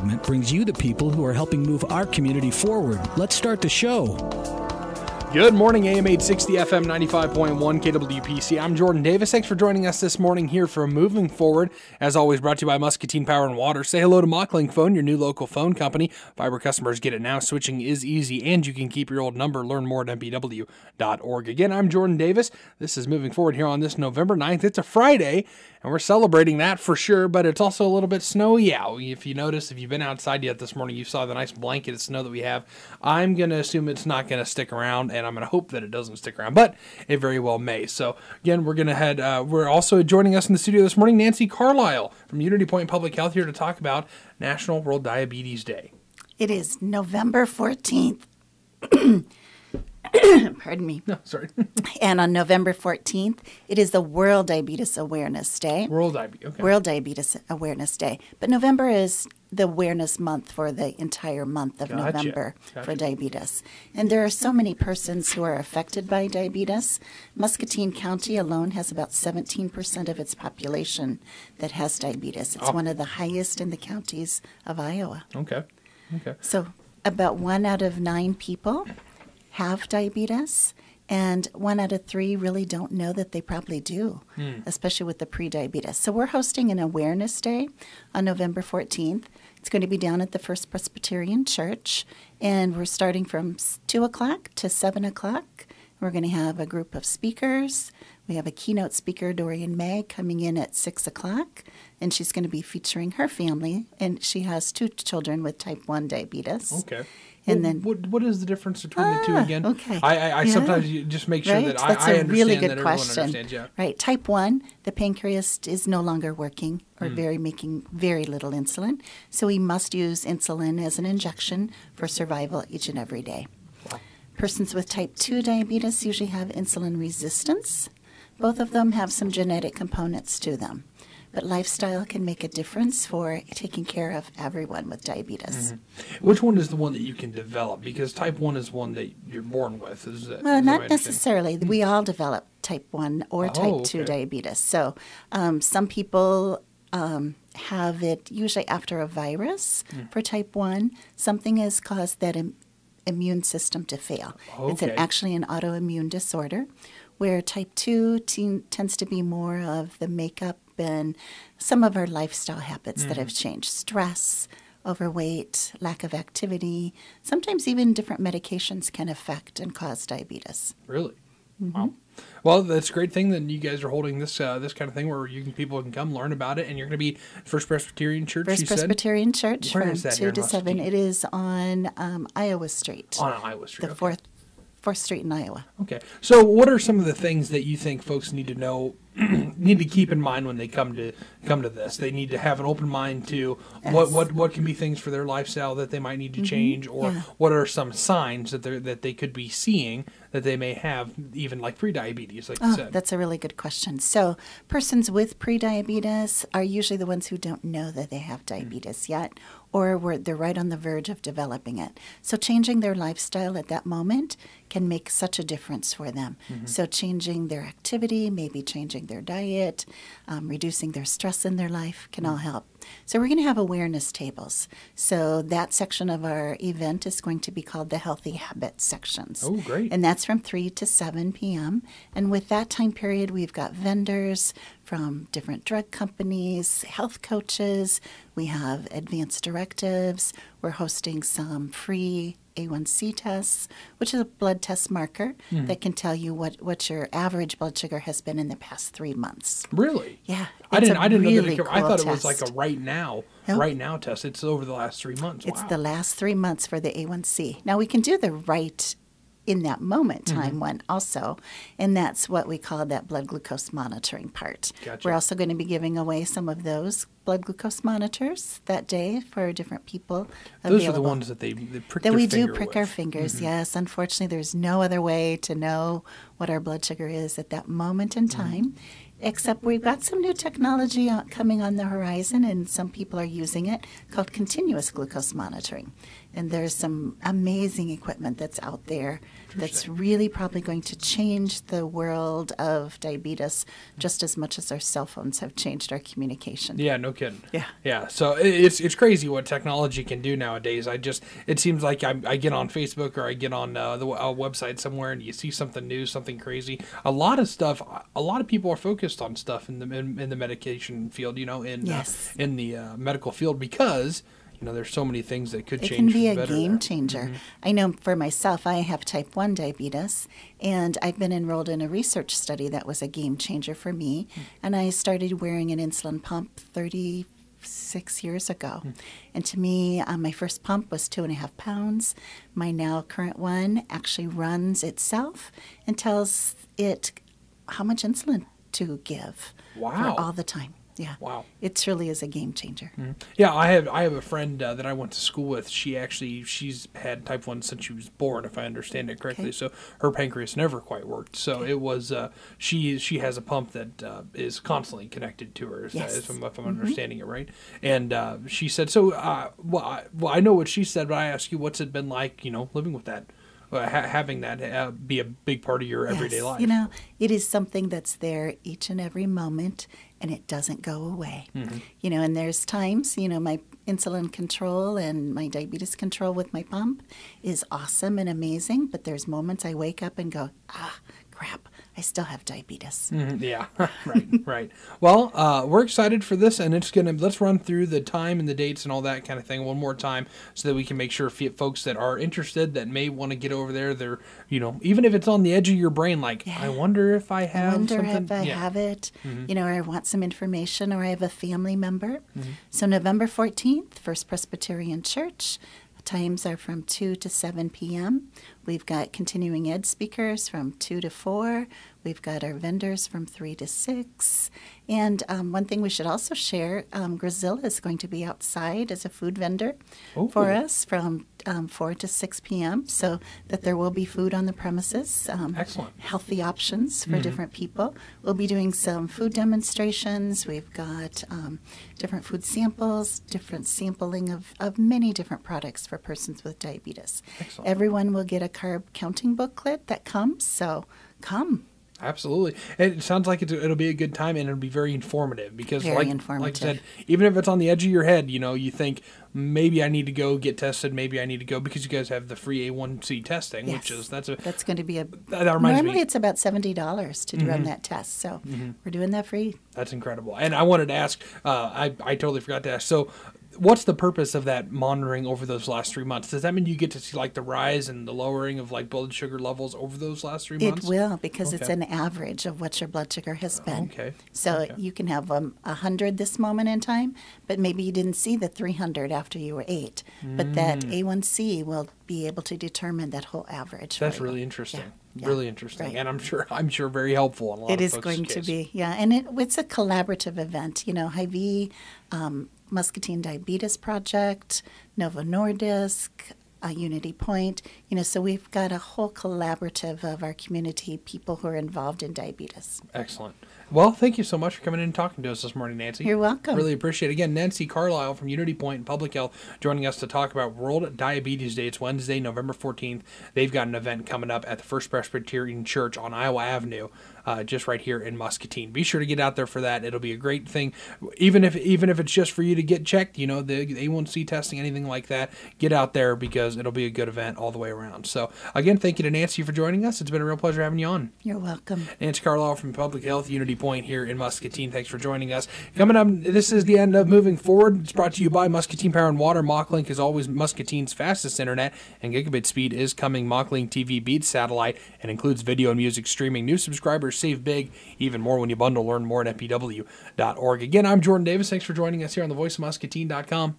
segment brings you the people who are helping move our community forward. Let's start the show. Good morning, AM 860 FM 95.1 KWPC. I'm Jordan Davis. Thanks for joining us this morning here for Moving Forward. As always, brought to you by Muscatine Power and Water. Say hello to Mocklink Phone, your new local phone company. Fiber customers get it now. Switching is easy, and you can keep your old number. Learn more at mpw.org. Again, I'm Jordan Davis. This is Moving Forward here on this November 9th. It's a Friday, and we're celebrating that for sure, but it's also a little bit snowy out. If you notice, if you've been outside yet this morning, you saw the nice blanket of snow that we have. I'm going to assume it's not going to stick around, and I'm going to hope that it doesn't stick around, but it very well may. So again, we're going to head, we're also joining us in the studio this morning, Nancy Carlisle from Unity Point Public Health, here to talk about National World Diabetes Day. It is November 14th. Pardon me. No, sorry. And on November 14th, it is the World Diabetes Awareness Day. World Diabetes, okay. World Diabetes Awareness Day. But November is the awareness month for the entire month of November for diabetes. And there are so many persons who are affected by diabetes. Muscatine County alone has about 17% of its population that has diabetes. It's one of the highest in the counties of Iowa. Okay. So about 1 out of 9 people have diabetes, and 1 out of 3 really don't know that they probably do, especially with the pre-diabetes. So we're hosting an awareness day on November 14th. It's going to be down at the First Presbyterian Church, and we're starting from 2 o'clock to 7 o'clock. We're going to have a group of speakers. We have a keynote speaker, Dorian May, coming in at 6 o'clock, and she's going to be featuring her family, and she has 2 children with type 1 diabetes. Okay. And then, what is the difference between the two again? Okay. I sometimes just make sure that That's I a understand really good that question. everyone understands. Yeah. Right. Type 1, the pancreas is no longer working or making very little insulin. So we must use insulin as an injection for survival each and every day. Wow. Persons with type 2 diabetes usually have insulin resistance. Both of them have some genetic components to them. But lifestyle can make a difference for taking care of everyone with diabetes. Which one is the one that you can develop? Because type 1 is one that you're born with. Well, not necessarily. We all develop type 1 or type 2 okay. diabetes. So some people have it usually after a virus for type 1. Something has caused that immune system to fail. It's Okay. actually an autoimmune disorder, where type 2 tends to be more of the makeup and some of our lifestyle habits that have changed. Stress, overweight, lack of activity. Sometimes even different medications can affect and cause diabetes. Really? Wow. Well, that's a great thing that you guys are holding this kind of thing where people can come learn about it, and you're going to be First Presbyterian Church, First Presbyterian Church Where from is that 2 here in to 7. Muscatine? It is on Iowa Street. On Iowa Street. The Okay. 4th Street in Iowa. Okay. So what are some of the things that you think folks need to know, need to keep in mind when they come to this? They need to have an open mind to what can be things for their lifestyle that they might need to change, or what are some signs that they could be seeing that they may have, even like prediabetes, like you said. That's a really good question. So persons with prediabetes are usually the ones who don't know that they have diabetes yet, or they're right on the verge of developing it. So changing their lifestyle at that moment can make such a difference for them. So changing their activity, maybe changing their diet, reducing their stress in their life can all help. So we're going to have awareness tables. So that section of our event is going to be called the Healthy Habits sections. Oh, great. And that's from 3 to 7 p.m. And with that time period, we've got vendors from different drug companies, health coaches. We have advanced directives. We're hosting some free A1C tests, which is a blood test marker that can tell you what your average blood sugar has been in the past 3 months. Really? Yeah. I didn't know really that. cool I thought it was test. like a right now test. It's over the last 3 months. It's Wow. the last 3 months for the A1C. Now, we can do the right in that moment time one also, and that's what we call that blood glucose monitoring part. Gotcha. We're also going to be giving away some of those blood glucose monitors that day for different people. Those are the ones that they prick that their we finger do prick with. our fingers. Yes, unfortunately, there's no other way to know what our blood sugar is at that moment in time. Except we've got some new technology coming on the horizon, and some people are using it, called continuous glucose monitoring. And there's some amazing equipment that's out there that's really probably going to change the world of diabetes just as much as our cell phones have changed our communication. Yeah, no kidding. Yeah. Yeah. So it's crazy what technology can do nowadays. It seems like I get on Facebook or I get on a website somewhere and you see something new, something crazy. A lot of people are focused on stuff in the medication field, in the medical field, because there's so many things that could change. It can be a better game there. changer. Mm-hmm. I know for myself, I have type 1 diabetes, and I've been enrolled in a research study that was a game changer for me. And I started wearing an insulin pump 36 years ago. And to me, my first pump was 2.5 pounds. My now current one actually runs itself and tells it how much insulin to give Wow. for all the time. Yeah. Wow. It truly is a game changer. Mm-hmm. Yeah, I have a friend that I went to school with. She's had type 1 since she was born, if I understand it correctly. Okay. So her pancreas never quite worked. So it was she has a pump that is constantly connected to her, if I'm understanding it right. And she said, so I know what she said, but I ask you, what's it been like, living with that? Having that be a big part of your everyday life. It is something that's there each and every moment, and it doesn't go away. Mm-hmm. And there's times, my insulin control and my diabetes control with my pump is awesome and amazing, but there's moments I wake up and go, crap, I still have diabetes. Mm-hmm. Yeah, right. Well, we're excited for this, and let's run through the time and the dates and all that kind of thing one more time so that we can make sure folks that are interested that may want to get over there, they're, even if it's on the edge of your brain, like, I wonder if I have something. If I have it, or I want some information, or I have a family member. So November 14th, First Presbyterian Church. Times are from 2 to 7 p.m. We've got continuing ed speakers from 2 to 4. We've got our vendors from 3 to 6. And one thing we should also share, Grazilla is going to be outside as a food vendor for us from 4 to 6 p.m. so that there will be food on the premises. Excellent. Healthy options for different people. We'll be doing some food demonstrations. We've got different food samples, different sampling of many different products for persons with diabetes. Excellent. Everyone will get a carb counting booklet that comes, so come. Absolutely. It sounds like it'll be a good time, and it'll be very informative because, like I said, even if it's on the edge of your head, you think maybe I need to go get tested, maybe I need to go, because you guys have the free A1C testing, which is that's going to be normally it's about $70 to run that test, so we're doing that free. That's incredible. And I wanted to ask, I totally forgot to ask. So, what's the purpose of that monitoring over those last 3 months? Does that mean you get to see like the rise and the lowering of like blood sugar levels over those last 3 months? It will, because it's an average of what your blood sugar has been. Okay. So you can have 100 this moment in time, but maybe you didn't see the 300 after you were 8. But that A1C will be able to determine that whole average. That's really interesting. Yeah. Really interesting, Right. and I'm sure very helpful in a lot of folks' It is going case. to be, and it's a collaborative event. Hy-Vee, Muscatine Diabetes Project, Novo Nordisk, Unity Point. So we've got a whole collaborative of our community, people who are involved in diabetes. Excellent. Well, thank you so much for coming in and talking to us this morning, Nancy. You're welcome. Really appreciate it. Again, Nancy Carlisle from Unity Point Public Health joining us to talk about World Diabetes Day. It's Wednesday, November 14th. They've got an event coming up at the First Presbyterian Church on Iowa Avenue, just right here in Muscatine. Be sure to get out there for that. It'll be a great thing. Even if it's just for you to get checked, the A1C testing, anything like that, get out there because it'll be a good event all the way around. So, again, thank you to Nancy for joining us. It's been a real pleasure having you on. You're welcome. Nancy Carlisle from Public Health, Unity Point here in Muscatine. Thanks for joining us. Coming up, this is the end of Moving Forward. It's brought to you by Muscatine Power and Water. MockLink is always Muscatine's fastest internet, and gigabit speed is coming. MockLink TV beats satellite and includes video and music streaming. New subscribers save big, even more when you bundle. Learn more at mpw.org. Again, I'm Jordan Davis. Thanks for joining us here on the voiceofmuscatine.com.